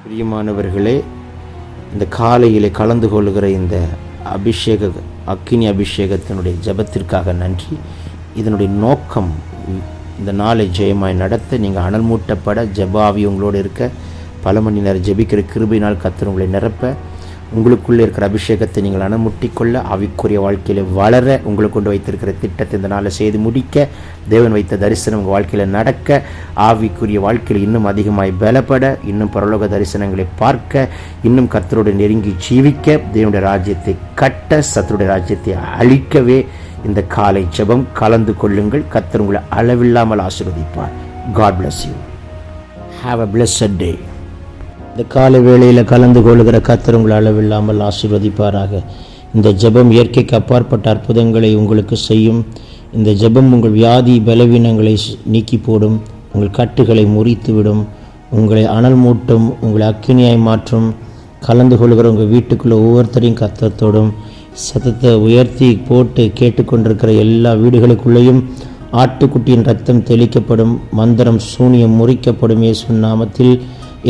பிரியமானவர்களே, இந்த காலையிலே கலந்து கொள்கிற இந்த அக்கினி அபிஷேகத்தினுடைய ஜெபத்திற்காக நன்றி. இதனுடைய நோக்கம் இந்த நாளை ஜெயமாய் நடத்த, நீங்கள் அனல் மூட்டப்பட, ஜெபாவி உங்களோடு இருக்க, பல மணி நேரம் ஜெபிக்கிற கிருபையினால் கர்த்தர் உங்களை நிரப்ப, உங்களுக்குள்ளே இருக்கிற அபிஷேகத்தை நீங்கள் அனமுட்டிக்கொள்ள, ஆவிக்குரிய வாழ்க்கையில் வளர, உங்களுக்கு கொண்டு வைத்திருக்கிற திட்டத்தை இந்த நாளை செய்து முடிக்க, தேவன் வைத்த தரிசனம் உங்கள் வாழ்க்கையில் நடக்க, ஆவிக்குரிய வாழ்க்கையில் இன்னும் அதிகமாய் பலப்பட, இன்னும் பரலோக தரிசனங்களை பார்க்க, இன்னும் கர்த்தரோடு நெருங்கி ஜீவிக்க, தேவனுடைய ராஜ்யத்தை கட்ட, சத்துருடைய ராஜ்யத்தை அழிக்கவே இந்த காலை ஜெபம் கலந்து கொள்ளுங்கள். கர்த்தர் உங்களை அளவில்லாமல் ஆசீர்வதிப்பார். God bless you. Have a blessed day. இந்த காலை வேளையில் கலந்து கொள்கிற கர்த்தர் உங்களை அளவில்லாமல் ஆசீர்வதிப்பாராக. இந்த ஜெபம் இயற்கைக்கு அப்பாற்பட்ட அற்புதங்களை உங்களுக்கு செய்யும். இந்த ஜெபம் உங்கள் வியாதி பலவீனங்களை நீக்கி போடும், உங்கள் கட்டுகளை முறித்துவிடும், உங்களை அனல் மூட்டும், உங்களை அக்கினியாய் மாற்றும். கலந்து கொள்கிற உங்கள் வீட்டுக்குள்ளே ஒவ்வொருத்தரையும் கர்த்தத்தோடும் சத்தத்தை உயர்த்தி போட்டு கேட்டுக்கொண்டிருக்கிற எல்லா வீடுகளுக்குள்ளேயும் ஆட்டுக்குட்டியின் ரத்தம் தெளிக்கப்படும், மந்திரம் சூனியம் முறிக்கப்படும் இயேசு நாமத்தில்.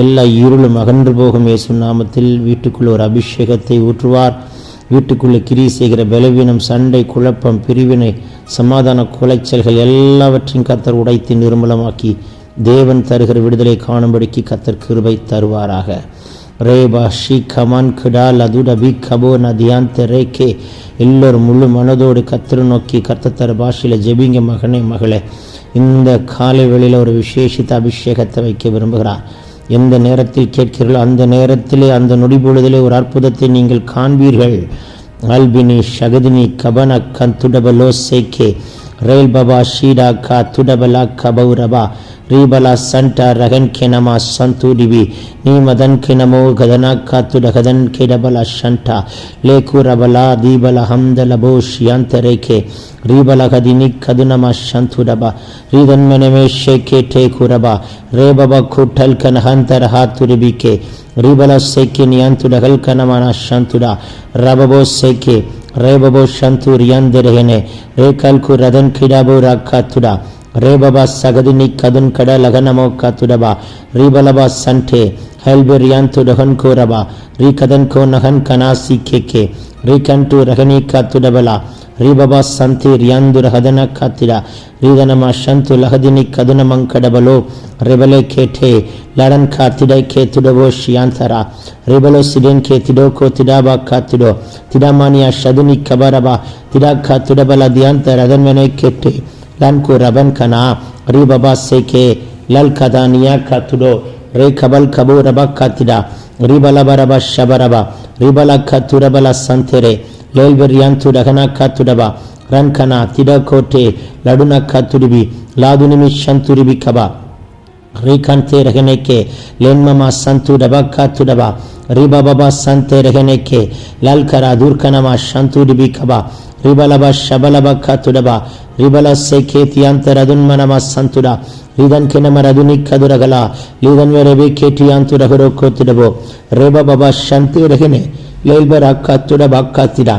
எல்லா இருளும் அகன்று போகும் இயேசு நாமத்தில். வீட்டுக்குள்ளே ஒரு அபிஷேகத்தை ஊற்றுவார். வீட்டுக்குள்ளே கிரியை செய்கிற பலவீனம், சண்டை, குழப்பம், பிரிவினை, சமாதான குலைச்சல்கள் எல்லாவற்றையும் கர்த்தர் உடைத்து நிர்மூலமாக்கி தேவன் தருகிற விடுதலை காணும்படிக்கு கர்த்தர் கிருபை தருவாராக. ரேபா ஷீ கமான் கிடா லதுடபி கபோ நதியாந்த ரேகே. எல்லோரும் முழு மனதோடு கர்த்தரை நோக்கி கர்த்தர் பாஷையில் ஜெபிங்க. மகனே மகளே, இந்த காலை வேளையில் ஒரு விசேஷித்த அபிஷேகத்தை வைக்க விரும்புகிறார். எந்த நேரத்தில் கேட்கிறீர்களோ அந்த நேரத்திலே, அந்த நொடி பொழுதிலே ஒரு அற்புதத்தை நீங்கள் காண்பீர்கள். அல்பினி ஷகதினி கபன கந்துடபலோ சேகே ரேல் பபா ஷீடா கா துடபலா கபௌரபா ரீபலா சண்டா ரகன் கெனமா சந்தூடிவி நீ மதன் கெனமோ கதனா காத்துட கதன் கெடபலா ஷண்டா லேகுரபலா தீபல ஹம்தலபோ ஷியாந்தரேகே ரீபல கதினி கதுனமா சந்துடபா ரீதன்மனமே ஷேகே டேகுரபா ரேபபா குட்டல் கனஹந்தரஹா துரிபிகே ரீபல சேகே நியாந்துடகல் கனமானா சந்துடா ரபபோ சேகே ரேபபோ சந்தூரியாந்தரேகனே ரேகல்கு ரதன் கிடாபோ ராக்காத்துடா ரேபபா சகதினி கதுன் கட லகனமோ காத்துடபா ரீபலபா சண்டே ஹெல்பெரியாந்து டஹன் கோரபா ரீ கதன் கோ நகன் கனாசி கேகே ரீ கண்டு ரகனி காத்துடபலா ரீபபா சந்தி ரியாந்து ரஹதன காத்திடா ரீதனமா சந்து லஹதினி கதுனமங்கடபலோ ரெபலே கேட்டே லடன் காத்திடை கேத்துடவோ ஷியாந்தரா ரிபலோ சிடென் கேத்திடோ கோ திடாபா காத்திடோ திடாமானியா ஷதுனி கபரபா திடா காத்துடபலா தியாந்த ரதன்மனை கேட்டே லன்கு ரபன் கனா ரீபபா சேகே லல் கதானியா காத்துடோ ரே கபல் கபோ ரபா காத்திடா ரீபலபரபா ஷபரபா ரீபலா காத்துரபலா சந்தரே லேல்பெரியாந்து ரகனா காத்துடபா ரன் கனா திட கோட்டே லடுனா காத்துடிபி லாதுனிமி சந்துரிபி கபா ரீகாந்தே ரகனேக்கே லேன்மமா சந்துடபா காத்துடபா ரீபபா சந்தே ரகனேக்கே லல்கரா தூர்கனமா சந்துடிபி கபா ரிபலபா ஷபலபா காத்துடபா ரிபல சேகே தியாந்த ரதுன்மனமா சந்துடா ரிதன் கிணம ரதுனி கதுரகலா லிதன் வெரபி கேட்டியாந்து ரகுரோ கோத்துடபோ ரேபபா சந்து ரகனே லேல்பரா காத்துடபா காத்திடா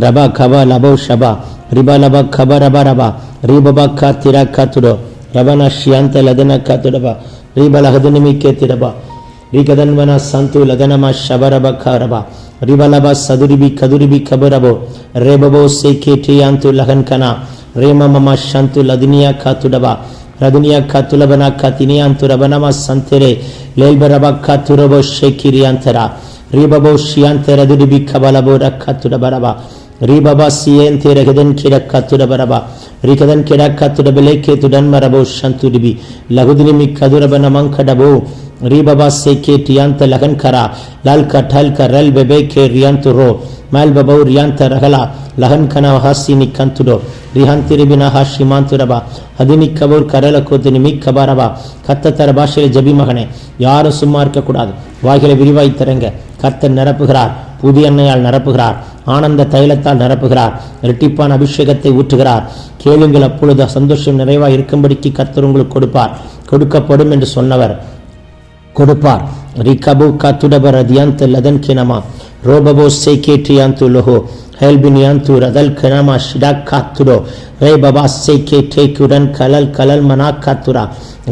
ரபா கபா லபோ ஷபா ரிபலபா கபரபா ரபா ரிபபா காத்திரா காத்துடோ ரபனா ஷியாந்த லதன காத்துடபா ரிபலஹதுனிமி கேத்திடபா ரிகதன்வன சந்து லதனமா ஷபரபா காரபா ரிபலபா சதுரிபி கதுரிபி கபரபோ ரேபபோ சேகே டியாந்து லகன் கனா ரேமமமா சந்து லதுனியா காத்துடபா ரதுனியா காத்துலபனா காத்தினியாந்து ரபனமா சந்தரே லேல்பரபா காத்துரபோ ஷேக்கிரியாந்தரா ரீபபோ ஷியாந்த ரதுரிபி கபலபோ ரக்காத்துடபரபா ரீபபா சியேந்தே ரகதன் கிடக்காத்துடபரபா ரிகதன் கிடக்காத்துடபலே கேத்துடன் மரபோ சந்துடிபி லகுதினிமி கதுரபனமங்கடபோ ரீபபா சேகே டியாந்த லகன் கரா லால் கட்டல் கரல் பெபே கே ரியாந்து ரோ மால் பபோ ரியாந்த ரகலா லகன் கனா ஹாசினி கந்துடோ ரிஹாந்திரிபினா ஹாஷிமாந்துரபா அதினி கபூர் கரல கோத்தினிமி கபாரபா கத்தத்தர பாஷையில் ஜபி மகனே, யாரும் சும்மா இருக்கக்கூடாது. வாய்களை விரிவாய் தரங்க. கர்த்தர் நிரப்புகிறார், புதிய எண்ணெயால் நிரப்புகிறார், ஆனந்த தைலத்தால் நிரப்புகிறார், இரட்டிப்பான அபிஷேகத்தை ஊற்றுகிறார். கேளுங்கள், அப்பொழுது சந்தோஷம் நிறைவாக இருக்கும்படிக்கு கர்த்தர் உங்களுக்கு கொடுப்பார். கொடுக்கப்படும் என்று சொன்னவர் கொடுப்பார். ரிகபு கத்துடபரதியந்த லதன் கினமா ரோபபோ சேகேட்டியாந்து லோஹோ ஹெல்பினியாந்து ரதல் கினமா ஷிடா காத்துடோ ரே பபா சேகேட்டேக்குடன் கலல் கலல் மனா காத்துரா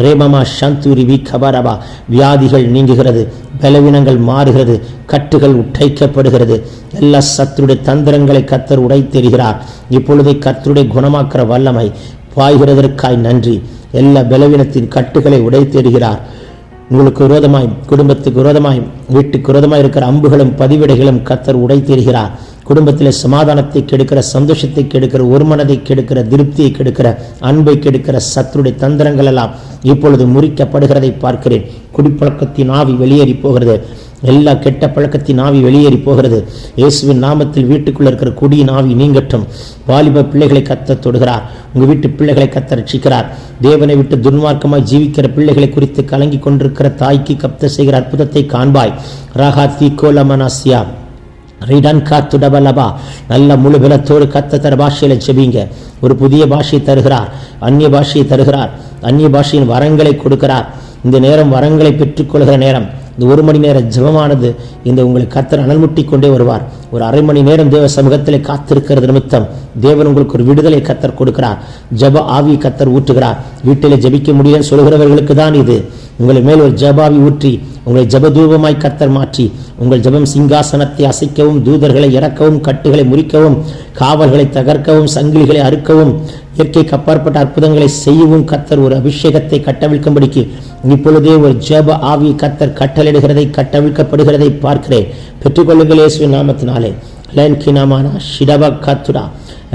ரேபமா சந்தூரிவி கபரபா. வியாதிகள் நீங்குகிறது, பலவீனங்கள் மாறுகிறது, கட்டுகள் உடைக்கப்படுகிறது. எல்லா சத்துருடைய தந்திரங்களை கர்த்தர் உடைத்தெறிகிறார். இப்பொழுதே கர்த்தருடைய குணமாக்குற வல்லமை பாய்கிறதற்காய் நன்றி. எல்லா பலவீனத்தின் கட்டுகளை உடைத்தெறிகிறார். உங்களுக்கு விரோதமாய், குடும்பத்துக்கு விரோதமாய், வீட்டுக்கு விரோதமாய் இருக்கிற அம்புகளும் பதிவிடைகளும் கர்த்தர் உடைத்தெறிகிறார். குடும்பத்தில் சமாதானத்தை கெடுக்கிற, சந்தோஷத்தை கெடுக்கிற, ஒரு மனதை கெடுக்கிற, திருப்தியை கெடுக்கிற, அன்பை கெடுக்கிற சத்துருடைய தந்திரங்கள் எல்லாம் இப்பொழுது முறிக்கப்படுகிறதை பார்க்கிறேன். குடிப்பழக்கத்தின் ஆவி வெளியேறி போகிறது. எல்லா கெட்ட பழக்கத்தின் ஆவி வெளியேறி போகிறது. இயேசுவின் நாமத்தில் வீட்டுக்குள்ள இருக்கிற குடியின் ஆவி நீங்கட்டும். வாலிப பிள்ளைகளை கர்த்தர் தொடுகிறார். உங்கள் வீட்டு பிள்ளைகளை கர்த்தர் ரட்சிக்கிறார். தேவனை விட்டு துன்மார்க்கமாய் ஜீவிக்கிற பிள்ளைகளை குறித்து கலங்கி கொண்டிருக்கிற தாய்க்கு கர்த்தர் செய்கிற அற்புதத்தை காண்பாய். ராகா தீகோலமனாசியா ரிடன் காத்துடபலபா. நல்ல முழு பலத்தோடு கர்த்தர் பாஷையில செபிங்க. ஒரு புதிய பாஷையை தருகிறார், அந்நிய பாஷையை தருகிறார், அந்நிய பாஷையின் வரங்களை கொடுக்கிறார். இந்த நேரம் வரங்களை பெற்றுக்கொள்கிற நேரம். இந்த 1 மணி நேர ஜெபமானது இந்த உங்களை கர்த்தர் அனல்முட்டி கொண்டே வருவார். ஒரு அரை மணி நேரம் தேவ சமூகத்திலே காத்திருக்கிறது நிமித்தம் தேவன் உங்களுக்கு ஒரு விடுதலை கர்த்தர் கொடுக்கிறார். ஜெப ஆவி கர்த்தர் ஊற்றுகிறார். வீட்டிலே ஜெபிக்க முடியலன்னு சொல்கிறவர்களுக்கு தான் இது. உங்களை மேல் ஒரு ஜெபாவி ஊற்றி உங்களை ஜெபதூபமாய் கர்த்தர் மாற்றி உங்கள் ஜெபம் சிங்காசனத்தை அசைக்கவும், தூதர்களை இறக்கவும், கட்டுகளை முறிக்கவும், காவல்களை தகர்க்கவும், சங்கிலிகளை அறுக்கவும், இயற்கைக்கு அப்பாற்பட்ட அற்புதங்களை செய்யவும் கர்த்தர் ஒரு அபிஷேகத்தை கட்டவிழ்க்கும்படிக்கு இப்பொழுதே ஒரு ஜெப ஆவி கர்த்தர் கட்டளிடுகிறதை, கட்டவிழ்க்கப்படுகிறதை பார்க்கிறேன். பெற்றுக்கொள்ளுங்கள் இயேசுவின் நாமத்தினாலே. லன்கினாமானா ஷிடப காத்துடா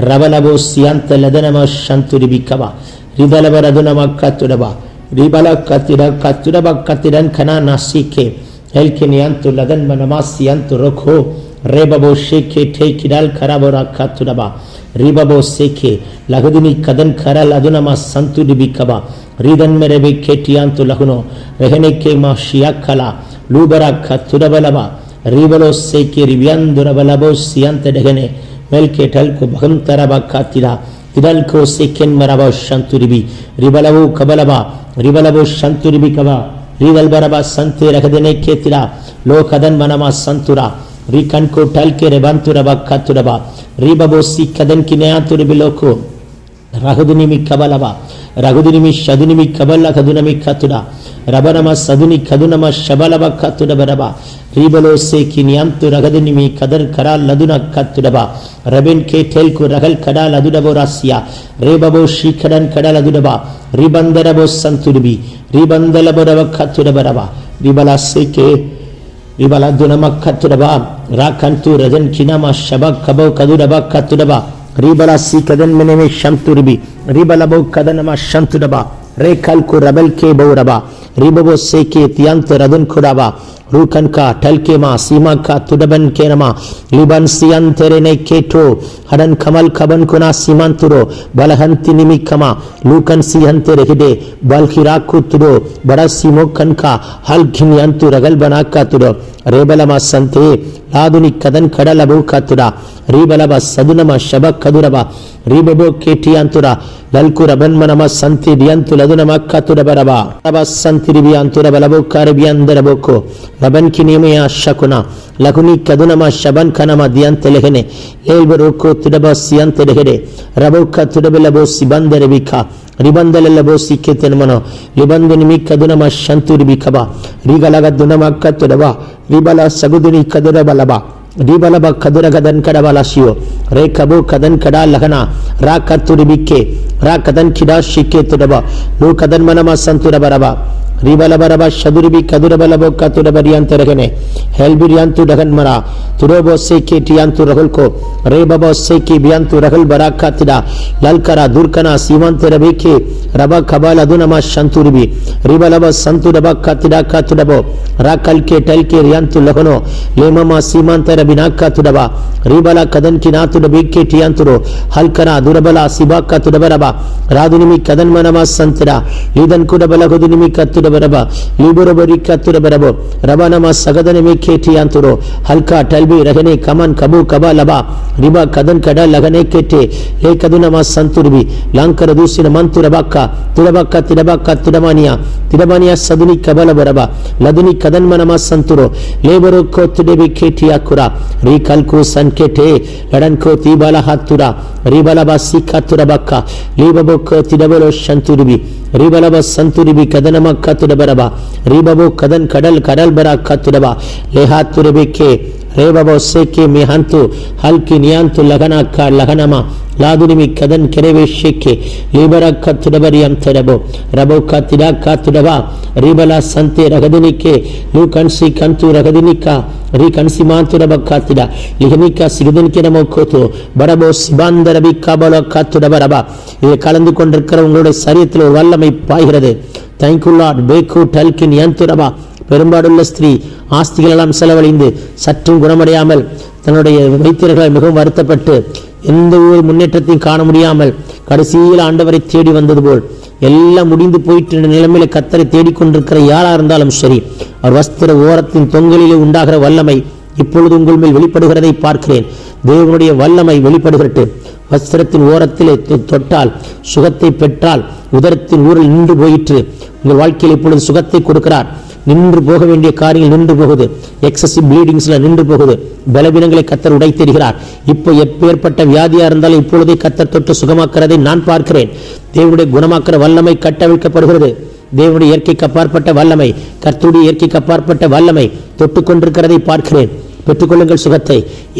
ரவலபோ சியாந்த லதனம சந்துரிபிக்கவா ரிதலப ரதுனம காத்துடபா ரிபல கத்திட கத்துடப கத்திடன் கனா நாசிகே எல்கினியாந்து லதன் மனமாசியாந்து ரொகோ ரேபபோ ஷேகே டேக்கிடால் கரபோரா காத்துடபா ரிபபோ சேகே லகுதினி கதன் கரல் அதுனமா சந்துரிபிக்கவா ரீதன் மெரபே கேட்டியாந்து லகுனோ ரெஹனேகே மா ஷியாக்கலா லூபரா கத்துடபலபா ரிபலோ சேகே ரிவியாந்துரபலபோ சியாந்த டெகனே மெல்கே டல்கு பகந்தரபா காத்திடா திடல்கோ சேக்கென் மரபா சந்துரிபி ரிபலவோ கபலபா ரிபலவோ சந்துரிபி கவா ரீதல்பரபா சந்தே ரகதனே கேத்திடா லோ கதன் மனமா சந்துரா ரிகன்கோ டல்கே ரெபந்துரபா காத்துடபா ரிபபோ சி கதன் கினயாத்துரிபி லோகோ ரகுதுனிமி கபலபா ரகுதுனிமி ஷதுனிமி கபல்ல கதுனமி காத்துடா ரபனம சதுனி கதுனம ஷபலப காத்துடபரபா ரிபலோ சேக்கி நியாந்து ரகதுனிமி கதர் கரால் லதுன காத்துடபா ரபின் கே டெல்கு ரகல் கடல் அதுடபோ ராசியா ரேபபோ ஷீகடன் கடல் அதுடபா ரிபந்தரபோ சந்துரிபி ரிபந்தலபரவ காத்துடபரபா ரிபலா சேக்கே ரிபலா துனம காத்துடபா ராகந்து ரஜன் கினமா ஷப கபோ கதுடபா காத்துடபா ரிபலா சி கதன் மெனமே சந்துரிபி ரிபலபோ கதனமா சந்துடபா ரேகல்கு ரபல் கே பௌரபா ரிபபோ சேக்கே தியாந்த ரதுன் குடபா रूकन का टलके मा सीमा का तुडबन केनमा लिबन सियन तेरे ने केटो हडन कमल कबन कुना सीमांतुरो बलहंति निमिकमा लूकन सियन तेरे हिडे बलखिरा कुतुरो बड़ा सीमोकन का हल घिन्यंतु रगल बना का तुरो रेबलमा संते लादुनि कदन கடலபு கத்துடா ரீபலப சதுனம ஷப கதுரபா ரீபபோ கேட்டியந்துரா லல்குரபன்மனம சந்திரியந்து லதுனம கத்துடபரபா ரப சந்திரிபியந்துர பலபு கரபியந்தரபோகோ ரபன் கினிமயா ஷகுனா லகுனி கதுனம ஷபன் கனம தியந்தலெஹனே ஏல்பரோகோ துடப சியந்தலெஹடே ரபோ கத்துடபலபோ சிபந்தரபிகா ரிபந்தலலபோ சிக்கெத்தனமனோ லிபந்துனிமி கதுனம சந்துரிபிகபா ரிகலகதுனம கத்துடபா ரிபல சகுதுனி கதுரபலபா ரிபலப கதுரகதன் கடபலசியோ ரே கபோ கதன் கடா லகனா ரா கத்துரிபிக்கே ரா கதன் கிடா ஷிக்கே துடபா லூ கதன் மனம சந்துரபரபா ரிபலபரபா ஷதுரிபி கதுரபலபோ கத்துடபரியாந்தரகனே ஹெல்பிரியாந்து டகன்மரா துரோபோ சேக்கே டியாந்து ரகுல்கோ ரேபபோ சேக்கி பியாந்து ரகுல் பராக்காத்திடா லல்கரா துர்கனா சீமாந்தரபிக்கே ரபா கபால் அதுனமா சந்துரிபி ரிபலப சந்துடபா காத்திடா காத்துடபோ ராக்கல்கே டல்கே ரியாந்து லகனோ லேமமா சீமாந்தரபினா காத்துடபா ரிபலா கதன் கினாத்துடபிக்கே டியாந்துரோ ஹல்கரா துரபலா சிபா காத்துடபரபா ராதுனிமி கதன் மனமா சந்திரா லீதன் குடபல குதுனிமி கத்துட பரபா லிபுரபரி கத்துரபரபோ ரபனமா சகதனமே கேட்டியாந்துரோ ஹல்கா டல்பி ரகனே கமன் கபு கபா லபா ரிபா கதன் கட லகனே கேட்டே லே கதுனமா சந்துருபி லாங்கர தூசின மந்துரபாக்கா திரபாக்கா திரபாக்கா திரபானியா சதுனி கபல பரபா லதுனி கதன்மனமா சந்துரோ லேபரோ கோ திடபி கேட்டியாக்குரா ரீ கல்கு சன் கேட்டே லடன் கோ தீபால ஹாத்துரா ரிபலபா சிக்கா துரபாக்கா லீபபோ கோ திடபலோ சந்துருபி ரிபலபா சந்துருபி கதனமா கத்துடபரபா ரிபபோ கதன் கடல் கடல் பரா கத்துடபா லேஹாத்துரபிக்கே ரேபபோ சேக்கே மிஹாந்து ஹல்கி நியாந்து லகனாக்கா லகனமா லாதுனிமி கதன் கெரவே ஷேக்கே லிபரா கத்துடபரியம் தரபோ ரபோ கத்திடா காத்துடபா ரிபலா சந்தே ரகதினிக்கே லூ கன்சி கந்து ரகதினிக்கா ரீ கன்சி மாத்துரப காத்திடா லிகனிக்கா சிறுதனிக்கு நமோ கோத்து பரபோ சிபாந்தரபி காபலோ காத்துடபரபா இதை கலந்து கொண்டிருக்கிற உங்களுடைய சரீரத்தில் ஒரு வல்லமை பாய்கிறது. Thank you Lord. பேக்கு டல்கின் யந்துரபா பெரும்பாடுள்ள ஸ்திரீ ஆஸ்திகள் எல்லாம் செலவழிந்து சற்றும் குணமடையாமல் தன்னுடைய வைத்தியர்களால் மிகவும் வருத்தப்பட்டு எந்த ஒரு முன்னேற்றத்தையும் காண முடியாமல் கடைசியில் ஆண்டவரை தேடி வந்தது போல் எல்லாம் முடிந்து போயிட்டு நிலைமையில கத்தரை தேடிக்கொண்டிருக்கிற யாரா இருந்தாலும் சரி, அவர் வஸ்திர ஓரத்தின் தொங்கலிலே உண்டாகிற வல்லமை இப்பொழுது உங்கள் மேல் வெளிப்படுகிறதை பார்க்கிறேன். தேவனுடைய வல்லமை வெளிப்படுகிறது. வஸ்திரத்தின் ஓரத்திலே தொட்டால் சுகத்தை பெற்றால் உதரத்தின் ஊரில் நின்று போயிற்று. உங்கள் வாழ்க்கையில் இப்பொழுது சுகத்தை கொடுக்கிறார். நின்று போக வேண்டிய காரியங்கள் நின்று போகுது. எக்ஸசிவ் ப்ளீடிங்ஸ்ல நின்று போகுது. பலவீனங்களை கத்தர் உடைத்தெறிகிறார். இப்போ எப்பேற்பட்ட வியாதியா இருந்தாலும் இப்பொழுதே கத்தர் தொட்டு சுகமாக்குறதை நான் பார்க்கிறேன். தேவனுடைய குணமாக்குற வல்லமை கட்டவிழ்க்கப்படுகிறது. தேவனுடைய இயற்கைக்கு அப்பாற்பட்ட வல்லமை, கர்த்தருடைய இயற்கைக்கு அப்பாற்பட்ட வல்லமை தொட்டு கொண்டிருக்கிறதை பார்க்கிறேன். பெற்றுக்கொள்ளுங்கள் சுகத்தை.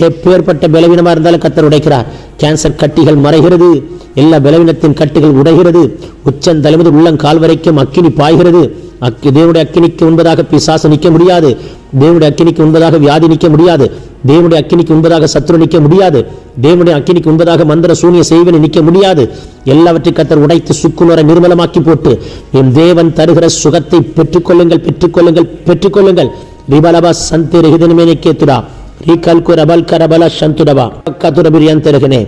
எப்பேற்பட்ட பலவீனமா இருந்தாலும் கத்தர் உடைக்கிறார். கேன்சர் கட்டிகள் மறைகிறது. எல்லா பலவீனத்தின் கட்டுகள் உடைகிறது. உச்சந்தலைமுதல் உள்ளங்கால் வரைக்கும் அக்கினி பாய்கிறது. தேவனுடைய அக்கினிக்கு உண்பதாக பிசாசு நிற்க முடியாது. தேவனுடைய அக்கினிக்கு உண்பதாக வியாதி நிற்க முடியாது. தேவனுடைய அக்கினிக்கு உண்பதாக சத்துரு நிற்க முடியாது. தேவனுடைய அக்கினிக்கு உண்பதாக மந்திர சூனிய செய்வனை நிற்க முடியாது. எல்லாவற்றை கத்தர் உடைத்து சுக்குநூற நிர்மலமாக்கி போட்டு என் தேவன் தருகிற சுகத்தை பெற்றுக்கொள்ளுங்கள், பெற்றுக்கொள்ளுங்கள், பெற்றுக்கொள்ளுங்கள். ரிபலபா சந்தே ரஹிதனமே கேத்துடா रीकलको रबल का रबला शंतुडबा का तुरबिरियंतरगने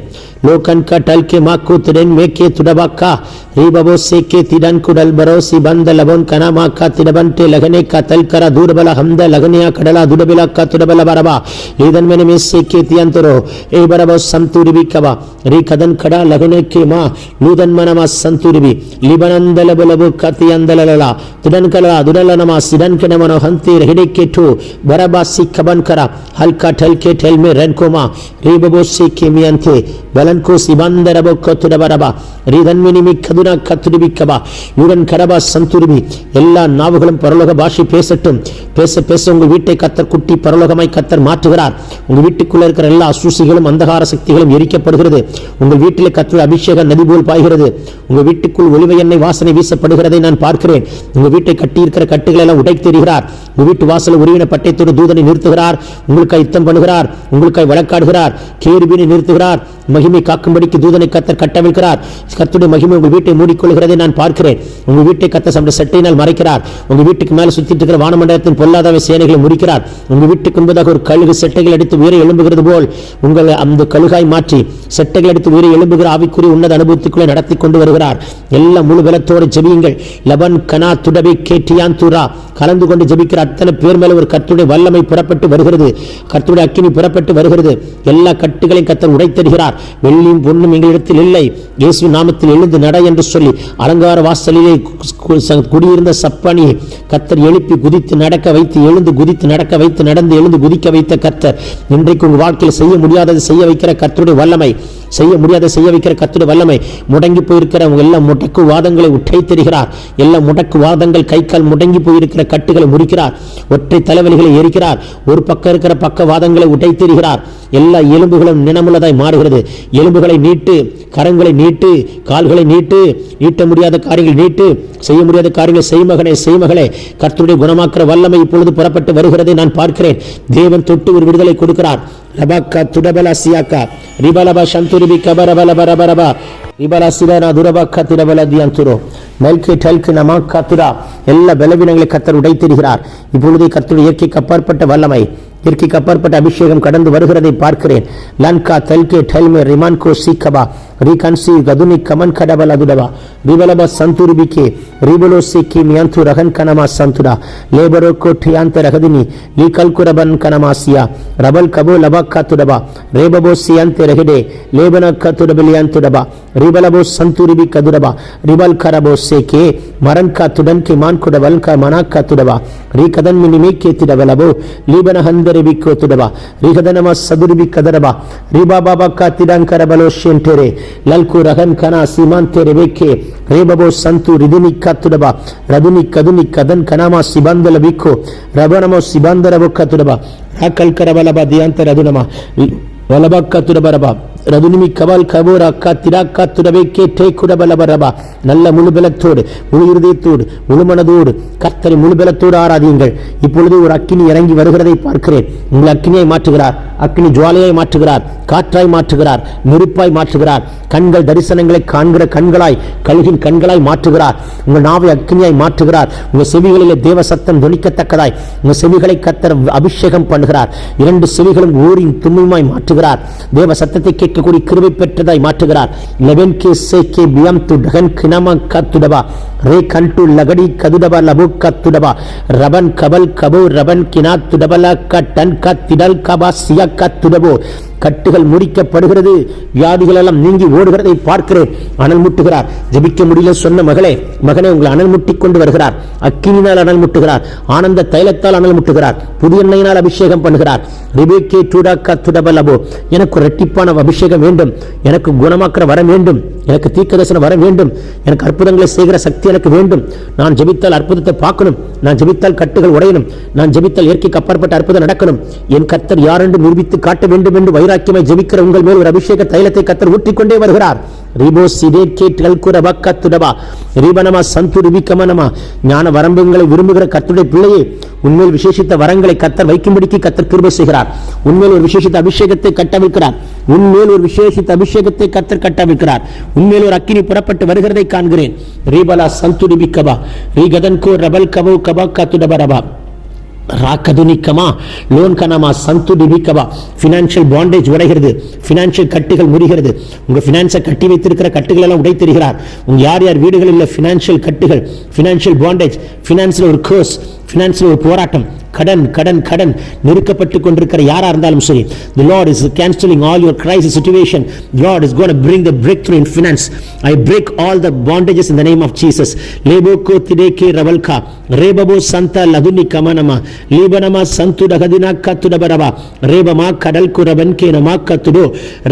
लोकन का टल के माकू तिरन में के तुडबा का रीबबो से के तिरन कुडल बरोसी बंद लबन कना मा का तिरबंटे लगने का तल करा दूर बला हमद लगने कडला दुडबिला का तुडबला बरबा लीदन में में से के तियंतरो ए बरबो संतुरिबी कबा री कदन खड़ा लगने के मा लूदन मनमा संतुरिबी लिबनंदल बलबो का तियंदलला तिरन कला दुडलनमा सिदन के नमनो हंती रहडे के ठो बरबा सी कबन करा हल्का ठल के ठल में रनकोमा रीबबो से के मियंते बलन को सिबंदरबो को तुडबरबा रीदन में निमि கதுனா கத்துரிபி கபா யுடன் கடபா சந்துரிபி எல்லா நாவுகளும் பரலோக பாஷை பேசட்டும். பேச பேச உங்கள் வீட்டை கத்தர் குட்டி பரலோகமாய் கத்தர் மாற்றுகிறார். உங்கள் வீட்டுக்குள்ள இருக்கிற எல்லா அசூசிகளும் அந்தகார சக்திகளும் எரிக்கப்படுகிறது. உங்கள் வீட்டிலே கத்தர் அபிஷேக நதி போல் பாய்கிறது. உங்கள் வீட்டுக்குள் ஒளிவை எண்ணெய் வாசனை வீசப்படுகிறதை நான் பார்க்கிறேன். உங்கள் வீட்டை கட்டியிருக்கிற கட்டுகளை எல்லாம் உடைத்தெறிகிறார். உங்கள் வீட்டு வாசல் உருவின பட்டயத்தோடு தூதனை நிறுத்துகிறார். உங்களுக்காய் யுத்தம் பண்ணுகிறார். உங்களுக்காய் வழக்காடுகிறார். கேருபீனை நிறுத்துகிறார். மகிமை காக்கும்படிக்கு தூதனை கத்தர் கட்டவிழ்கிறார். கர்த்தருடைய மகிமை உங்கள் வீட்டை மூடிக்கொள்கிறதை நான் பார்க்கிறேன். உங்கள் வீட்டை கத்தர் சம சட்டையினால் மறைக்கிறார். உங்கள் வீட்டுக்கு மேலே சுத்திட்டு இருக்கிற வானமண்டலத்தின் பொல்லாத சேனைகளை முடிக்கிறார். உங்கள் வீட்டுக்கு முன்பதாக ஒரு கழுகு செட்டைகள் அடித்து உயிரை எழும்புகிறது போல் உங்களை அந்த கழுகாய் மாற்றி செட்டைகள் அடித்து உயிரை எழும்புகிற ஆவிக்குரிய உன்னத அனுபவத்துக்குள்ளே நடத்தி கொண்டு வருகிறார். எல்லாம் முழு பலத்தோடு ஜெபியுங்கள். லபன் கனா துடபை கேட்டியான் தூரா கலந்து கொண்டு ஜெபிக்கிற அத்தனை பேர் மேல ஒரு கர்த்தருடைய வல்லமை புறப்பட்டு வருகிறது. கர்த்தருடைய அக்கினி புறப்பட்டு வருகிறது. எல்லா கட்டுகளையும் கர்த்தர் உடைத்தருகிறார். வெள்ளியும் பொன்னும் எங்களிடத்தில் இல்லை, இயேசு நாமத்தில் எழுந்து நட என்று சொல்லி அலங்கார வாசலிலே குடியிருந்த சப்பானியை கர்த்தர் எழுப்பி குதித்து நடக்க வைத்து எழுந்து குதித்து நடக்க வைத்து நடந்து எழுந்து குதிக்க வைத்த கர்த்தர் இன்றைக்கு உங்கள் வாழ்க்கையில் செய்ய முடியாததை செய்ய வைக்கிற கர்த்தருடைய வல்லமை, செய்ய முடியாத செய்ய வைக்கிற கர்த்தருடைய வல்லமை. முடங்கி போயிருக்கிற எல்லா முடக்கு வாதங்களை உடைத்தெறிகிறார். எல்லா முடக்கு வாதங்கள் கை கால் முடங்கி போயிருக்கிற கட்டுகளை முடிக்கிறார். ஒற்றை தலைவலிகளை எரிக்கிறார். ஒரு பக்கம் இருக்கிற பக்க வாதங்களை உடைத்தெறிகிறார். எல்லா எலும்புகளும் நினமுள்ளதாய் மாறுகிறது. எலும்புகளை நீட்டு, கரங்களை நீட்டு, கால்களை நீட்டு, நீட்ட முடியாத காரியங்கள் நீட்டு, செய்ய முடியாத காரியங்களை செய்மகனே செய்மகளே கர்த்தருடைய குணமாக்குற வல்லமை இப்பொழுது புறப்பட்டு வருகிறதை நான் பார்க்கிறேன். தேவன் தொட்டு ஒரு விடுதலை கொடுக்கிறார். ரபாக்கா துடபலா சியாக்கா ரிபலபா சந்துரிபி கபரபலபரபரபா ரிபலா சிவனா துரபாக்கா திரபலா தியந்துரோ மெல்கே டல்கு நமாக்கா துரா எல்லா பலவீனங்களை கர்த்தர் உடைத்தெறிகிறார். இப்பொழுது கர்த்தருடைய இயற்கைக்கு அப்பாற்பட்ட வல்லமை இயற்கைக்கு அப்பாற்பட்ட அபிஷேகம் கடந்து வருகிறதை பார்க்கிறேன். லன்கா தெல்கே டெல்மே ரிமான்கோ சீக்கபா ரீகன்சி கதுனி கமன் கடபல துடவா ரிபலப சந்துருபிகே ரிபலோ சிக்கி மியந்து ரகன் கனமா சந்துடா லேபரோ கோட்டியாந்த ரகதினி லீ கல்குரபன் கனமாசியா ரபல் கபோ லபக்கா துடபா ரேபபோ சியந்த ரஹிடே லேபனக்க துடபலியாந்துடபா ரிபலபோ சந்துருபி கதுடபா ரிபல் கரபோ சேகே மரன் கா துடன் கி மான் குடவல் க மனாக்கா துடபா ரீகதன் மினிமே கேத்திடவலபோ லீபன ஹந்தரிபி கோத்துடபா ரீகதனம சதுருபி கதரபா ரிபா பாபா கா திடங்கரபலோ ஷென்டெரே லல்கு ரகன் கனா சீமாந்தே வெக்கே ரேபபோ சந்து ரிதினி கத்துடபா ரதுனி கதுனி கதன் கனாமா சிபந்தல விக்கோ ரபனமோ சிபந்தரபோ கத்துடபா ராக்கல் கரபலபா தியாந்த ரதுனமா வலபக்கத்துடபரபா ரதுனிமி கபால் கபோர் அக்கா திராக்கா துடவே கேட்டே குடபலபரபா நல்ல முழுபலத்தோடு முழு இருதயத்தோடு முழுமனதோடு கர்த்தரை முழுபலத்தோடு ஆராதியுங்கள். இப்பொழுது ஒரு அக்கினி இறங்கி வருகிறதை பார்க்கிறேன். உங்கள் அக்கினியை மாற்றுகிறார், அக்கினி ஜுவாலையை மாற்றுகிறார், காற்றாய் மாற்றுகிறார், நெருப்பாய் மாற்றுகிறார், கண்கள் தரிசனங்களை காண்கிற கண்களாய் கழுகின் கண்களாய் மாற்றுகிறார். உங்கள் நாவை அக்கினியாய் மாற்றுகிறார். உங்கள் செவிகளிலே தேவ சத்தம் துணிக்கத்தக்கதாய் உங்கள் செவிகளை கர்த்தர் அபிஷேகம் பண்ணுகிறார். 2 செவிகளும் ஊரின் தும்முமாய் மாற்றுகிறார். தேவ சத்தத்தை கேட்கக்கூடிய கிருபை பெற்றதாய் மாற்றுகிறார். லெவன் கே சேகே பியம் து டகன் கினம கத்துடபா ரே கண்டு லகடி கதுடபா லபு கத்துடபா ரபன் கபல் கபோ ரபன் கினா துடபல கட்டன் கத்திடல் கபா சிய கத்துடபோ கட்டுகள் முடிக்கப்படுகிறது. வியாதிகள் எல்லாம் நீங்கி ஓடுகிறதை பார்க்கிறேன். அனல் முட்டுகிறார். ஜெபிக்க முடியல சொன்ன மகளே, மகனே, உங்களை அனல் முட்டி கொண்டு வருகிறார். அக்கினினால் அனல் முட்டுகிறார். ஆனந்த தைலத்தால் அனல் முட்டுகிறார். புதிய எண்ணெயினால் அபிஷேகம் பண்ணுகிறார். ரிபேக்கே டுடாக்கா துடபலபோ எனக்கு இரட்டிப்பான அபிஷேகம் வேண்டும். எனக்கு குணமாக்குற வர வேண்டும். எனக்கு தீர்க்கதரிசனம் வர வேண்டும். எனக்கு அற்புதங்களை செய்கிற சக்தி எனக்கு வேண்டும். நான் ஜெபித்தால் அற்புதத்தை பார்க்கணும். நான் ஜெபித்தால் கட்டுகள் உடையணும். நான் ஜெபித்தால் இயற்கைக்கு அப்பாற்பட்ட அற்புதம் நடக்கணும். என் கர்த்தர் யார் என்று நிரூபித்து காட்ட வேண்டும் என்று வைராக்கியமாய் ஜெபிக்கிற உங்கள் மேல் ஒரு அபிஷேக தைலத்தை கர்த்தர் ஊற்றிக்கொண்டே வருகிறார். ரிபோ சிடே கேட்கள் குரபக்கத்துடபா ரிபனமா சந்துருபி கமனமா ஞான வரம்புகளை விரும்புகிற கர்த்தருடைய பிள்ளையே, உண்மையில் விசேஷித்த வரங்களை கர்த்தர் வைக்கும்படிக்கு கர்த்தர் கிருபை செய்கிறார். உண்மையில் ஒரு விசேஷித்த அபிஷேகத்தை கட்டமைக்கிறார். உண்மையில் ஒரு விசேஷித்த அபிஷேகத்தை கர்த்தர் கட்டமைக்கிறார். உண்மையில் ஒரு அக்கினி புறப்பட்டு வருகிறதை காண்கிறேன். ரிபலா சந்துருபி கபா ரிகதன் கோ ரபல் கபோ கபா கத்துடபரபா ராக்கதுனிக்கமா லோன் கனமா சந்து டிபிக்கவா பினான்சியல் பாண்டேஜ் உடைகிறது. பினான்சியல் கட்டுகள் முறிகிறது. உங்க பினான்ஸை கட்டி வைத்திருக்கிற கட்டுகள் எல்லாம் உடை தெரிகிறார். உங்க யார் யார் வீடுகளில் பினான்சியல் கட்டுகள், பினான்சியல் பாண்டேஜ், பினான்சியல் ஒரு கோர்ஸ், பினான்சியல் ஒரு போராட்டம், கடன் கடன் கடன் நெருக்கப்பட்டு கொண்டிருக்கிற யாரா இருந்தாலும் சரி, the Lord is cancelling all your crisis situation. The Lord is going to bring the breakthrough in finance. I break all the bondages in the name of Jesus. Leboko tideke ravalka rebabo santa laduni kamanama libanama santu dagadina katudabaraba rebama kadal kuraban kenama katudo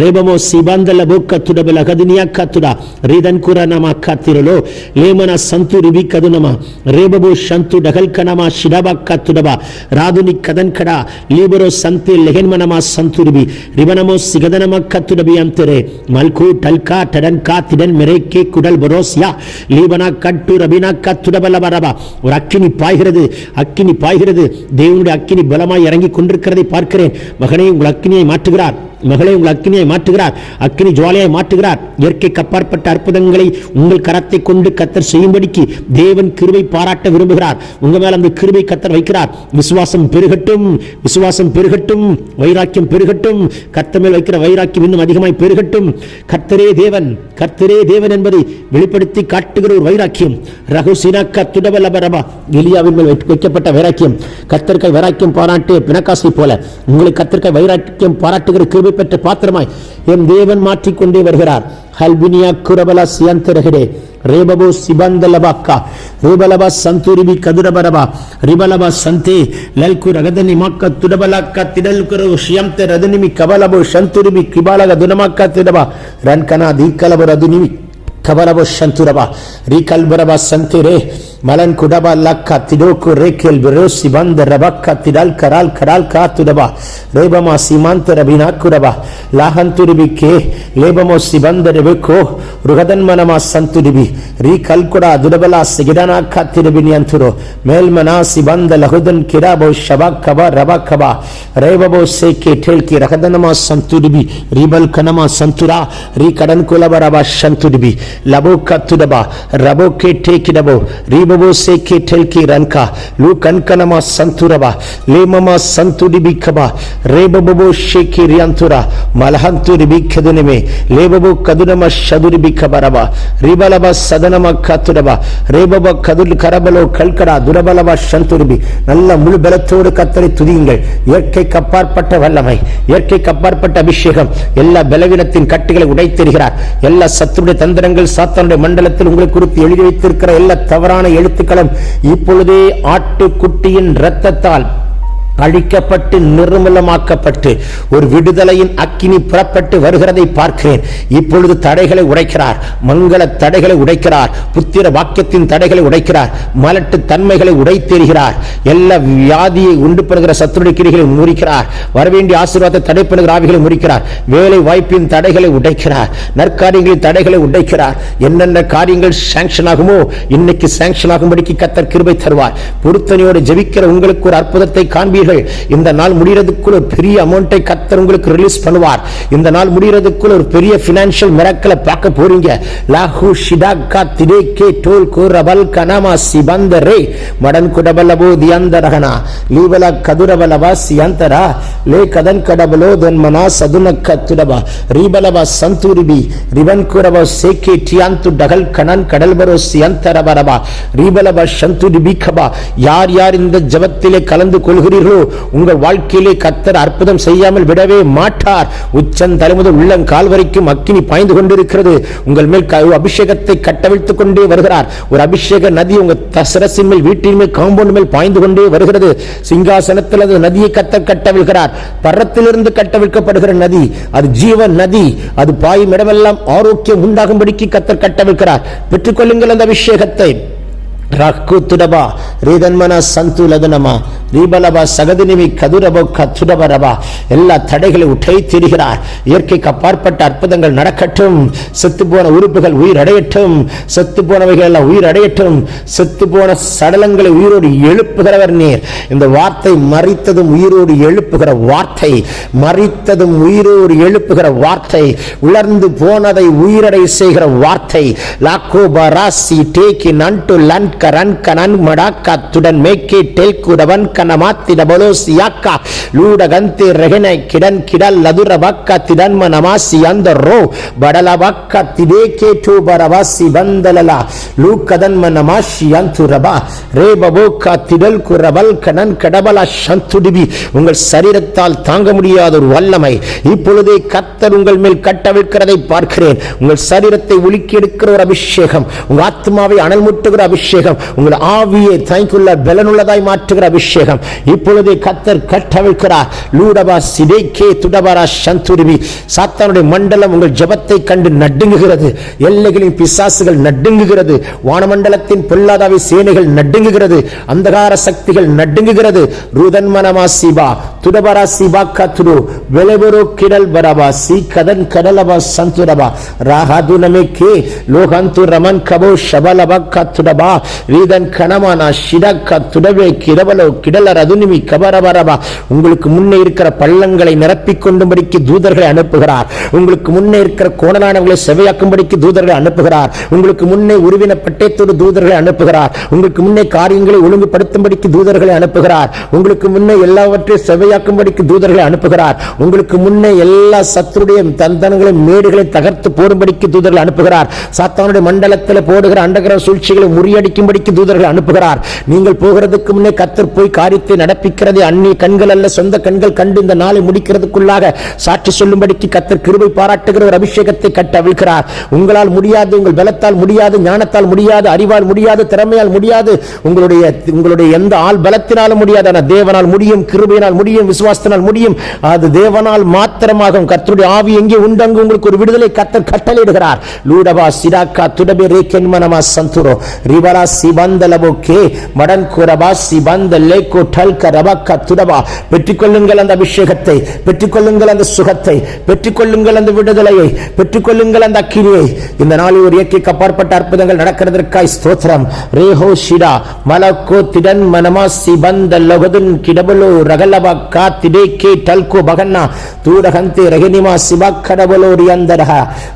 rebamo sibanda labokka tudabala gadiniya katuda ridan kuranama katirolo lemana santu ribi kadunama rebabo shantu dagal kanama shidaba katudaba ராதுனி கதன் கடா லீபரோ சந்தே லெகன்மனமா சந்துருபி ரிபனமோ சிகதனம கத்துடபி அந்தரே மல்கு டல்கா டடன்கா திடன் மெரேக்கே குடல் பரோசியா லீபனா கட்டு ரபினா கத்துடபலபரபா ஒரு அக்கினி பாய்கிறது. அக்கினி பாய்கிறது. தேவனுடைய அக்கினி பலமாய் இறங்கி கொண்டிருக்கிறதை பார்க்கிறேன். மகனே, உங்கள் அக்கினியை மாற்றுகிறார். மகளே, உங்கள் அக்கினியை மாற்றுகிறார். அக்கினி ஜுவாலையை மாற்றுகிறார். இயற்கைக்கு அப்பாற்பட்ட அற்புதங்களை உங்கள் கரத்தை கொண்டு கர்த்தர் செய்யும்படிக்கு தேவன் கிருபை பாராட்ட விரும்புகிறார். உங்க மேல் அந்த கிருபை கர்த்தர் வைக்கிறார். விசுவாசம் பெருகட்டும், விசுவாசம் பெருகட்டும், வைராக்கியம் பெருகட்டும். கர்த்தர் மேல் வைக்கிற வைராக்கியம் இன்னும் அதிகமாய் பெருகட்டும். கர்த்தரே தேவன், கர்த்தரே தேவன் என்பதை வெளிப்படுத்தி காட்டுகிற ஒரு வைராக்கியம். ரகுசினா கத்துடபலபரபா எலியாவின் மேல் வைக்கப்பட்ட வைராக்கியம். கர்த்தர்காய் வைராக்கியம் பாராட்டிய பிணக்காசை போல உங்களை கர்த்தர்காய் வைராக்கியம் பாராட்டுகிற கிருபை பெற்ற பாத்திரமாய் என் தேவன் மாற்றிக்கொண்டே வருகிறார். ஹல்பினியா குரபலா சியந்தரஹிடே ரேபபோ சிபந்தலபாக்கா ரேபலபா சந்துரிபி கதுரபரபா ரிபலபா சந்தே லல்கு ரகதனி மாக்க துடபலாக்கா திடல்குரு ஷியம்த ரதனிமி கபலபோ சந்துரிபி கிபாலக துனமாக்கா திடபா ரன்கனா தீக்கலபோ ரதுனிமி கபலபோ சந்துரபா ரீகல்பரபா சந்திரே மலன் குடபா லக்கா திடோக்கு ரேக்கேல் விரோசி பந்த ரபக்கா திடல் கரால் கரால் காத்துடபா ரேபமா சீமாந்த ரபினா குடபா லாஹந்துரிபி கே லேபமோ சிபந்த ரெபெக்கோ ருகதன்மனமா சந்துரிபி ரீகல்குடா துடபலா சிகிடனா காத்திரபினி அந்துரோ மேல்மனா சிபந்த லகுதன் கிராபோ ஷபாக்கபா ரபாக்கபா ரேபபோ சேக்கே டேல்கி ரகதனமா சந்துரிபி ரீபல் கனமா சந்துரா ரீ கடன் குலபரபா சந்துரிபி லபோ கத்துடபா ரபோ கே டேக்கிடபோ ரீ ரேபபோ சேகே டெல்கி ரன்கா லூ கன்கனமா சந்துரபா லேமமா சந்துடிபிகபா ரேபபோ ஷேகி ரியாந்துரா மலஹந்துரிபிகதுனிமே லேபபோ கதுனமா ஷதுரிபிகபரபா ரிபலபா சதனமா கத்துரபா ரேபபா கதுல் கரபலோ கல்கடா துரபலபா சந்துரிபி. நல்ல முழு பலத்தோடு கர்த்தரை துதியுங்கள். இயற்கைக்கு அப்பாற்பட்ட வல்லமை, இயற்கைக்கு அப்பாற்பட்ட அபிஷேகம் எல்லா பலவீனத்தின் கட்டுகளை உடைத்தெறிகிறார். எல்லா சத்துருடைய தந்திரங்கள் சாத்தானுடைய மண்டலத்தில் உங்களை குறித்து எழுதி வைத்திருக்கிற எல்லா தவறான எழுத்துக்களும் இப்பொழுதே ஆட்டுக்குட்டியின் இரத்தத்தால் அழிக்கப்பட்டு நிர்மூலமாக்கப்பட்டு ஒரு விடுதலையின் அக்கினி புறப்பட்டு வருகிறதை பார்க்கிறேன். இப்பொழுது தடைகளை உடைக்கிறார், மங்கள தடைகளை உடைக்கிறார், புத்திர வாக்கியத்தின் தடைகளை உடைக்கிறார், மலட்டு தன்மைகளை உடைத்தெறிகிறார். எல்லா வியாதியை உண்டு பண்ணுகிற சத்துருடைய கிரிகளை முறிக்கிறார். வரவேண்டிய ஆசீர்வாதத்தை தடை பண்ணுகிற ஆவிகளை முறிக்கிறார். வேலை வாய்ப்பின் தடைகளை உடைக்கிறார், நற்காரியங்களின் தடைகளை உடைக்கிறார். என்னென்ன காரியங்கள் சாங்ஷன் ஆகுமோ இன்னைக்கு சாங்ஷன் ஆகும்படிக்கு கர்த்தர் கிருபை தருவார். பொருத்தனையோடு ஜெபிக்கிற உங்களுக்கு ஒரு அற்புதத்தை காண்பீர்கள். இந்த நாள் முடிகிறதுக்குள்ள ஒரு பெரிய அமௌண்ட்டை கர்த்தர் உங்களுக்கு ரிலீஸ் பண்ணுவார். இந்த நாள் முடிகிறதுக்குள்ள ஒரு பெரிய பினான்சியல் மிராக்கிளை பார்க்க போறீங்க. லாஹு ஷிடாகா திடேகே டோல் கோரபல் கனமா சிபந்தரே மடன் குடபலபோ தியந்தரகனா லீவல கதுரபலபா சியந்தரா லே கதன் கடபலோ தன்மனா சதுனக்க துடபா ரீபலபா சந்துரிபி ரிபன் குரபா சேகே டியாந்து டகல் கனன் கடல்பரோ சியந்தரபரபா ரீபலபா சந்துரிபிகபா. யார் யார் இந்த ஜெபத்திலே கலந்து கொள்கிறீர்களோ உங்கள் வாழ்க்கையிலே கர்த்தர் அற்புதம் செய்யாமல் விடவே மாட்டார். உச்சம் தலைமுதல் உள்ளங்கால் வரைக்கும் அக்கினி பாய்ந்து கொண்டிருக்கிறது. உங்கள் மேல் அபிஷேகத்தை கட்டவிழ்த்துக் கொண்டே வருகிறார். ஒரு அபிஷேக நதி உங்க சிரசின் மேல், வீட்டின் மேல், காம்பவுண்ட் மேல் பாய்ந்து கொண்டே வருகிறது. சிங்காசனத்தில் அந்த நதியை கர்த்தர் கட்டவிழ்கிறார். பரத்திலிருந்து கட்டவிழ்க்கப்படுகிற நதி அது ஜீவ நதி. அது பாயும் இடமெல்லாம் ஆரோக்கியம் உண்டாகும்படிக்கு கர்த்தர் கட்டவிழ்கிறார். பெற்றுக்கொள்ளுங்கள் அந்த அபிஷேகத்தை. ராக்குத்துடபா ரீதன்மன சந்துலதனமா ரீபலபா சகதினிமி கதுரபோ கத்துடபரபா. எல்லா தடைகளை உடைத்தெறிகிறார். இயற்கைக்கு அப்பாற்பட்ட அற்புதங்கள் நடக்கட்டும். செத்து போன உறுப்புகள் உயிர் அடையட்டும். செத்து போனவைகள் எல்லாம் உயிர் அடையட்டும். செத்து போன சடலங்களை உயிரோடு எழுப்புகிறவர் நீர். இந்த வார்த்தை மரித்ததும் உயிரோடு எழுப்புகிற வார்த்தை, மரித்ததும் உயிரோடு எழுப்புகிற வார்த்தை, உலர்ந்து போனதை உயிரடை செய்கிற வார்த்தை. லாக்கோ பராசி டேக்கி நன்டு லன் கரன் கனன் மடாக்கா துடன் மேக்கே டெல்குடவன் கனமாத்திட பலோசியாக்கா லூடகந்தி ரெகனை கிடன் கிடல் லதுரபக்கா திடன்ம நமாசி அந்த ரோ படலபக்கா திடேகே டூபரவாசி பந்தலலா லூக்கதன்ம நமாசி அந்துரபா ரேபபோக்கா திடல் குரபல் கனன் கடபலா சந்துடிபி. உங்கள் சரீரத்தால் தாங்க முடியாத ஒரு வல்லமை இப்பொழுதே கர்த்தர் உங்கள் மேல் கட்டவிழ்க்கிறதை பார்க்கிறேன். உங்கள் சரீரத்தை உலுக்கி எடுக்கிற ஒரு அபிஷேகம், உங்கள் ஆத்மாவை அனல் முட்டுகிற அபிஷேகம், உங்கள் ஆவியை தாய்க்குள்ள பலனுள்ளதாய் மாற்றுகிற அபிஷேகம் இப்பொழுதே கர்த்தர் கட்டவிழ்க்கிறார். லூடபா சிடேகே துடபரா சந்துரிபி. சாத்தானுடைய மண்டலம் உங்கள் ஜெபத்தை கண்டு நடுங்குகிறது. எல்லைகளின் பிசாசுகள் நடுங்குகிறது. வானமண்டலத்தின் பொல்லாதாவி சேனைகள் நடுங்குகிறது. அந்தகார சக்திகள் நடுங்குகிறது. ரூதன்மனமா சிபா துடபரா சிபா கத்துரு வெலபரோ கிடல் பரபா சி கதன் கடலபா சந்துரபா ராஹதுனமே கே லோகந்து ரமன் கபோ ஷபலபா கத்துடபா ரீதன் கனமானா ஷிடக்கா துடவே கிரவலோ கிடலர் அதுனிமி கபரபரபா. உங்களுக்கு முன்னே இருக்கிற பள்ளங்களை நிரப்பிக் கொண்டும்படிக்கு தூதர்களை அனுப்புகிறார். உங்களுக்கு முன்னே இருக்கிற கோணலானவர்களை செவையாக்கும்படிக்கு தூதர்களை அனுப்புகிறார். உங்களுக்கு முன்னே உருவின பட்டயத்தோடு தூதர்களை அனுப்புகிறார். உங்களுக்கு முன்னே காரியங்களை ஒழுங்குபடுத்தும்படிக்கு தூதர்களை அனுப்புகிறார். உங்களுக்கு முன்னே எல்லாவற்றையும் செவையாக்கும்படிக்கு தூதர்களை அனுப்புகிறார். உங்களுக்கு முன்னே எல்லா சத்துருடைய தந்தனங்களையும் மேடுகளையும் தகர்த்து போடும்படிக்கு தூதர்களை அனுப்புகிறார். சாத்தானுடைய மண்டலத்தில் போடுகிற அண்டகர சூழ்ச்சிகளை முறியடிக்கும்படிக்கு தூதர்களை அனுப்புகிறார். நீங்கள் போகிறதுக்கு முன்னே கர்த்தர் போய் காரியத்தை நடப்பிக்கிறதை அந்நிய கண்கள் அல்ல சொந்த கண்கள் கண்டு இந்த நாளை முடிக்கிறதுக்குள்ளாக சாட்சி சொல்லும்படிக்கு கர்த்தர் கிருபை பாராட்டுகிற ஒரு அபிஷேகத்தை கட்டவிழ்கிறார். உங்களால் முடியாது, உங்கள் பலத்தால் முடியாது, ஞானத்தால் முடியாது, அறிவால் முடியாது, திறமையால் முடியாது, உங்களுடைய எந்த ஆள் பலத்தினாலும் முடியாது. ஆனால் தேவனால் முடியும், கிருபையினால் முடியும், விசுவாசத்தினால் முடியும். அது தேவனால் மாத்திரமாகும். கர்த்தருடைய ஆவி எங்கே உண்டு அங்கு உங்களுக்கு ஒரு விடுதலை கர்த்தர் கட்டளையிடுகிறார். லூடபா சிடாக்கா துடபே ரேக்கென்மனமா சந்துரோ ரிபரா சிபந்தலபோ கே மடன் குரபா சிபந்த லேக்கோ டல்க ரபக்க துடபா. பெற்றுக்கொள்ளுங்கள் அந்த அபிஷேகத்தை, பெற்றுக்கொள்ளுங்கள் அந்த சுகத்தை, பெற்றுக்கொள்ளுங்கள் அந்த விடுதலையை, பெற்றுக்கொள்ளுங்கள் அந்த அக்கினியை. இந்த நாளில் ஒரு இயற்கைக்கு அப்பாற்பட்ட அற்புதங்கள் நடக்கிறதற்காய் ஸ்தோத்திரம். ரேஹோ ஷிடா மலக்கோ திடன் மனமா சிபந்த லோகதுன் கிடபலோ ரகலபா காத்திடே கே டல்கோ பகன்னா தூரகந்தே ரகனிமா சிபக்கடபலோ ரியந்தரஹ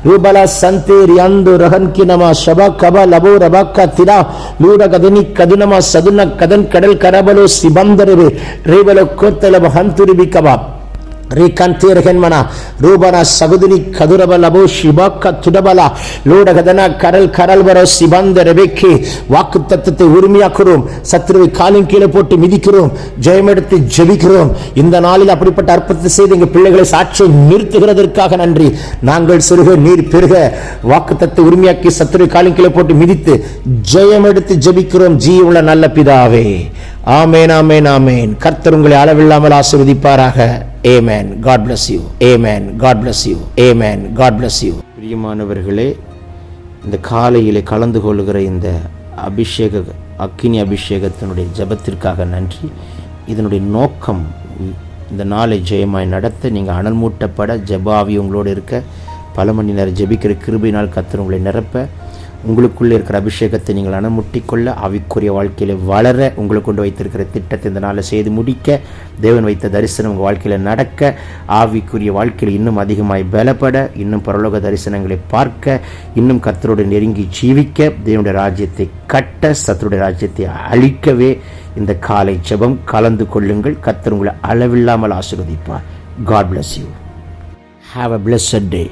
ரூபலா சந்தே ரியாந்து ரகன்கினமா ஷபா கபா லபோ ரபாக்கா திடா லூரகதனி கதுனமா சதுன கதன் கடல் கரபலோ சிபந்தரவே ரேபலோ கோத்தலப ஹந்துரிபிகபா ரீகந்தேரகன்மனா ரூபனா சகுதினி கதுரபலபோ ஷிபாக்க துடபலா லூடகதனா கடல் கரல்வரோ சிபந்த ரெபேக்கே. வாக்கு தத்தத்தை உரிமையாக்குறோம். சத்துருவை காலின் கீழே போட்டு மிதிக்கிறோம். ஜெயமெடுத்து ஜெபிக்கிறோம். இந்த நாளில் அப்படிப்பட்ட அற்புதத்தை செய்து எங்கள் பிள்ளைகளை சாட்சியை நிறுத்துகிறதற்காக நன்றி. நாங்கள் சிறுக நீர் பெருக வாக்கு தத்தை உரிமையாக்கி சத்துருவை காலின் கீழே போட்டு மிதித்து ஜெயமெடுத்து ஜெபிக்கிறோம். ஜீவனுள்ள நல்ல பிதாவே. ஆமேன், ஆமேன், ஆமேன். கர்த்தர் உங்களை அளவில்லாமல் ஆசீர்வதிப்பாராக. Amen. God bless you. Amen. God bless you. Amen. God bless you. பிரியமானவர்களே, இந்த காலையிலே கலந்து கொள்ளுகிற இந்த அக்கினி அபிஷேகத்தினுடைய ஜெபத்திற்காக நன்றி. இதனுடைய நோக்கம் இந்த நாளை ஜெயமாய் நடத்த, நீங்கள் அனல் மூட்டப்பட, ஜெபாவி உங்களோடு இருக்க, பல மணி நேரம் ஜெபிக்கிற கிருபையினால் கர்த்தர் உங்களை நிரப்ப, உங்களுக்குள்ளே இருக்கிற அபிஷேகத்தை நீங்கள் அனுமுட்டிக்கொள்ள, ஆவிக்குரிய வாழ்க்கையில் வளர, உங்களுக்கு கொண்டு வைத்திருக்கிற திட்டத்தை இந்த நாளில் செய்து முடிக்க, தேவன் வைத்த தரிசனம் உங்கள் வாழ்க்கையில் நடக்க, ஆவிக்குரிய வாழ்க்கையில் இன்னும் அதிகமாய் பலப்பட, இன்னும் பரலோக தரிசனங்களை பார்க்க, இன்னும் கர்த்தரோடு நெருங்கி ஜீவிக்க, தேவனுடைய ராஜ்யத்தை கட்ட, சத்துருடைய ராஜ்யத்தை அழிக்கவே இந்த காலை ஜெபம் கலந்து கொள்ளுங்கள். கர்த்தர் உங்களை அளவில்லாமல் ஆசீர்வதிப்பார். God bless you. Have a blessed day.